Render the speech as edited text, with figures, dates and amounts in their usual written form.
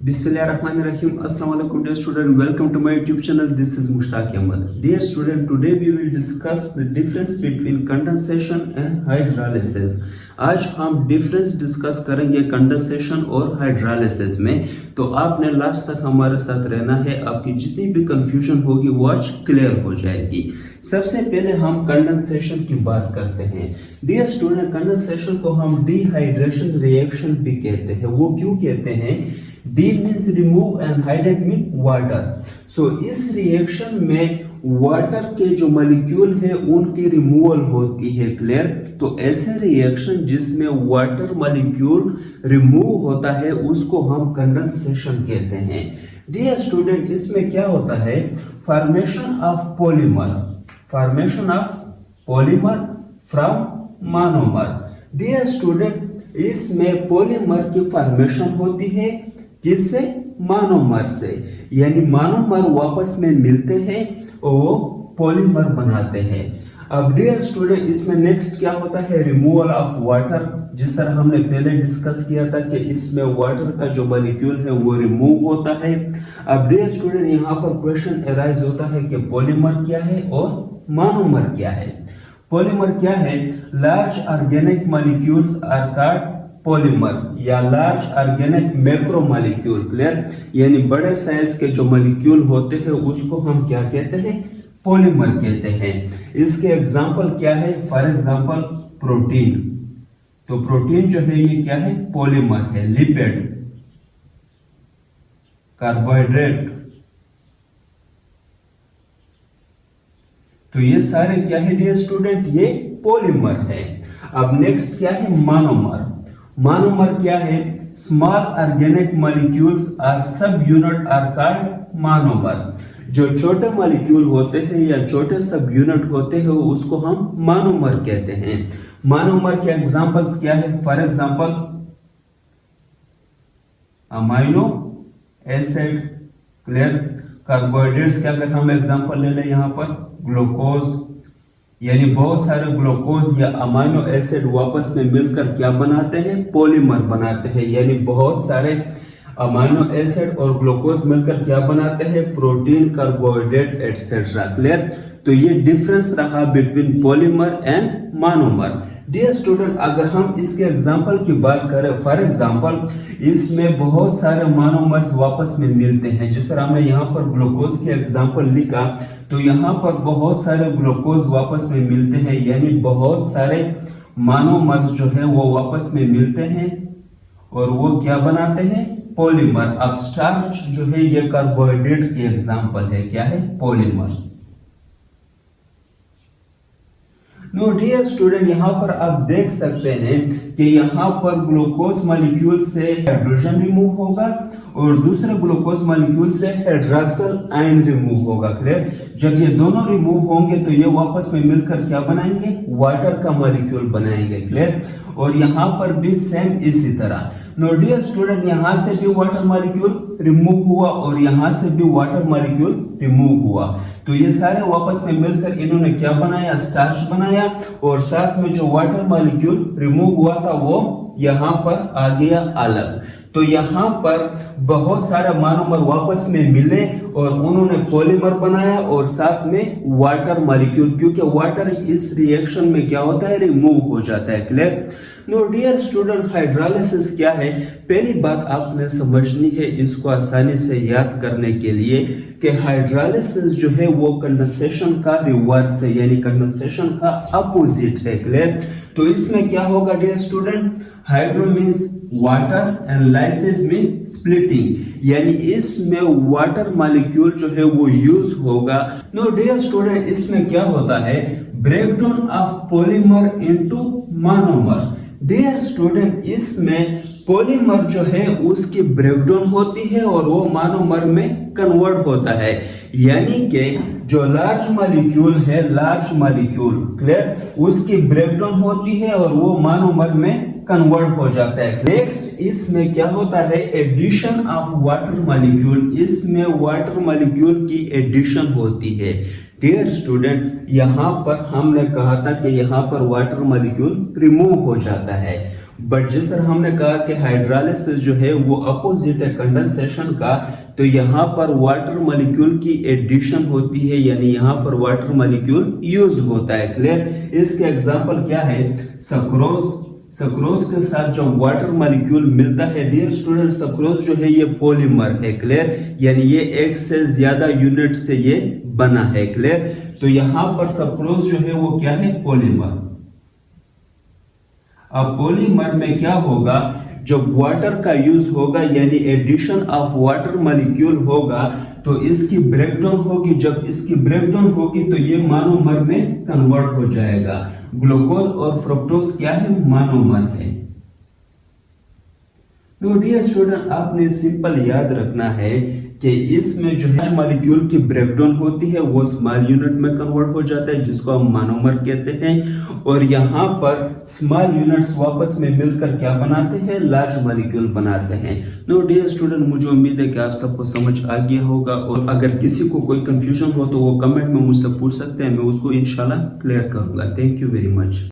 Bismillahirrahmanirrahim. Assalamu alaikum dear student. Welcome to my YouTube channel. This is Mushtaq Ahmed. Dear student, today we will discuss the difference between condensation and hydrolysis. आज हम difference discuss करेंगे condensation और hydrolysis में। तो आपने last तक हमारे साथ रहना है, आपकी जितनी भी कंफ्यूजन होगी वो आज क्लियर हो जाएगी। सबसे पहले हम कंडेंसेशन की बात करते हैं। डियर स्टूडेंट, कंडेंसेशन को हम डिहाइड्रेशन रिएक्शन भी कहते हैं। वो क्यों कहते हैं? D means remove and hydrate mean water. So इस रिएक्शन में वाटर के जो मॉलिक्यूल है उनकी रिमूवल होती है। क्लियर? तो ऐसे रिएक्शन जिसमें वाटर मॉलिक्यूल रिमूव होता है उसको हम कंडेंसेशन कहते हैं। डियर स्टूडेंट, इसमें क्या होता है? Formation of polymer from monomer. Dear student, इसमें पॉलीमर की फॉर्मेशन होती है किससे? मोनोमर से। यानी मोनोमर वापस में मिलते हैं और पॉलीमर बनाते हैं। अब डियर स्टूडेंट, इसमें नेक्स्ट क्या होता है? Removal of water. जिस तरह हमने पहले डिस्कस किया था कि इसमें वाटर का जो मॉलिक्यूल है वो रिमूव होता है। अब डियर स्टूडेंट, यहाँ पर क्वेश्चन अराइज होता है कि पॉलीमर क्या है और मोनोमर क्या है। पॉलीमर क्या है? Large organic molecules are called polymer या लार्ज ऑर्गेनिक मैक्रोमॉलिक्यूल। क्लियर? यानी बड़े साइज के जो मॉलिक्यूल होते हैं उसको हम क्या कहते हैं? पॉलीमर कहते हैं। इसके एग्जांपल क्या है? For example protein. तो प्रोटीन जो है ये क्या है? पॉलीमर है। लिपिड, कार्बोहाइड्रेट, तो ये सारे क्या है डियर स्टूडेंट? ये पॉलीमर है। अब नेक्स्ट क्या है? मोनोमर। मोनोमर क्या है? Small organic molecules are sub unit are called monomer. जो छोटे मॉलिक्यूल होते हैं या छोटे सब यूनिट होते हैं उसको हम मोनोमर कहते हैं। मोनोमर के एग्जांपल्स क्या है? For example amino acid. Clear? Carbohydrates के अगर हम एग्जांपल ले लें यहाँ पर ग्लूकोज, यानी बहुत सारे ग्लूकोज या अमाइनो एसिड वापस में मिलकर क्या बनाते हैं? पॉलीमर बनाते हैं। यानी बहुत सारे अमाइनो एसिड और ग्लूकोज मिलकर क्या बनाते हैं? Protein, carbohydrate etcetera. क्लियर? तो ये डिफरेंस रहा between polymer and monomer. Dear student, अगर हम इसके एग्जांपल की बात करें, फॉर एग्जांपल इसमें बहुत सारे मोनोमर्स वापस में मिलते हैं। जिस तरह हमने यहाँ पर ग्लूकोज के एग्जांपल लिखा तो यहाँ पर बहुत सारे ग्लूकोज वापस में मिलते हैं। यानी बहुत सारे मोनोमर्स जो है वो वापस में मिलते हैं और वो क्या बनाते हैं? पॉलीमर। अब स्टार्च जो है ये कार्बोहाइड्रेट की एग्जांपल है। क्या है? पॉलीमर। नो डियर स्टूडेंट, यहाँ पर आप देख सकते हैं कि यहाँ पर ग्लूकोज मॉलिक्यूल से हाइड्रोजन रिमूव होगा और दूसरे ग्लूकोज मॉलिक्यूल से हाइड्रोक्सिल आयन रिमूव होगा। क्लियर? जब ये दोनों रिमूव होंगे तो ये वापस में मिलकर क्या बनाएंगे? वाटर का मॉलिक्यूल बनाएंगे। क्लियर? और यहाँ पर भी सेम इसी तरह। नो डियर स्टूडेंट, यहाँ से भी वाटर मॉलिक्यूल रिमूव हुआ और यहाँ से भी वाटर मॉलिक्यूल रिमूव हुआ। तो ये सारे वापस में मिलकर इन्होंने क्या बनाया? स्टार्च बनाया। और साथ में जो वाटर मॉलिक्यूल रिमूव हुआ था वो यहाँ पर आ गया अलग। तो यहाँ पर बहुत सारे मोनोमर वापस में मिले और उन्होंने पॉलीमर बनाया और साथ में वाटर मॉलिक्यूल, क्योंकि वाटर इस रिएक्शन में क्या होता है? रिमूव हो जाता है। Clear? No dear student, hydrolysis क्या है? पहली बात आपने समझनी है इसको आसानी से याद करने के लिए कि हाइड्रोलिसिस जो है वो कंडेंसेशन का रिवर्स है, यानी कंडेंसेशन का अपोजिट है। क्लियर? तो इसमें क्या होगा dear student? Hydro means water and lysis mean splitting, यानी इसमें वाटर मॉलिक्यूल जो है वो यूज होगा। नो डियर स्टूडेंट, इसमें क्या होता है? Breakdown of polymer into monomer. Dear student, इसमें पॉलीमर जो है उसकी ब्रेकडाउन होती है और वो मोनोमर में कन्वर्ट होता है। यानी कि जो लार्ज मॉलिक्यूल है, लार्ज मॉलिक्यूल, क्लियर, उसकी ब्रेकडाउन होती है और वो मोनोमर में कन्वर्ट हो जाता है। नेक्स्ट इसमें क्या होता है? Addition of water molecule. इसमें वाटर मॉलिक्यूल की एडिशन होती है। डियर स्टूडेंट, यहाँ पर हमने कहा था कि यहाँ पर वाटर मॉलिक्यूल रिमूव हो जाता है। बट जिस तरह हमने कहा कि हाइड्रोलिसिस जो है वो अपोजिट है कंडेंसेशन का, तो यहाँ पर वाटर मॉलिक्यूल की एडिशन होती है, यानी यहाँ पर वाटर मॉलिक्यूल यूज होता है। क्लियर? इसके एग्जांपल क्या है? सक्रोज के साथ जो वाटर मॉलिक्यूल मिलता है डियर स्टूडेंट, सक्रोज जो है ये पॉलीमर है। क्लियर? यानी ये एक से ज्यादा यूनिट से ये बना है। क्लियर? तो यहां पर सक्रोज जो है वो क्या है? पॉलीमर। अब पॉलीमर में क्या होगा? जब वाटर का यूज होगा यानी एडिशन ऑफ वाटर मॉलिक्यूल होगा तो इसकी ब्रेकडाउन होगी। जब इसकी ब्रेकडाउन होगी तो ये मोनोमर में कन्वर्ट हो जाएगा। ग्लूकोज और फ्रुक्टोज क्या है? मोनोमर है। तो डियर स्टूडेंट, आपने सिंपल याद रखना है कि इसमें जो है मॉलिक्यूल की ब्रेकडाउन होती है वो स्मॉल यूनिट में कन्वर्ट हो जाता है जिसको हम मोनोमर कहते हैं, और यहाँ पर स्मॉल यूनिट्स वापस में मिलकर क्या बनाते हैं? लार्ज मॉलिक्यूल बनाते हैं। नो डियर स्टूडेंट, मुझे उम्मीद है कि आप सबको समझ आ गया होगा, और अगर किसी को कोई कंफ्यूजन हो तो वो कमेंट में मुझसे पूछ सकते हैं, मैं उसको इंशाल्लाह क्लियर करूंगा। Thank you very much.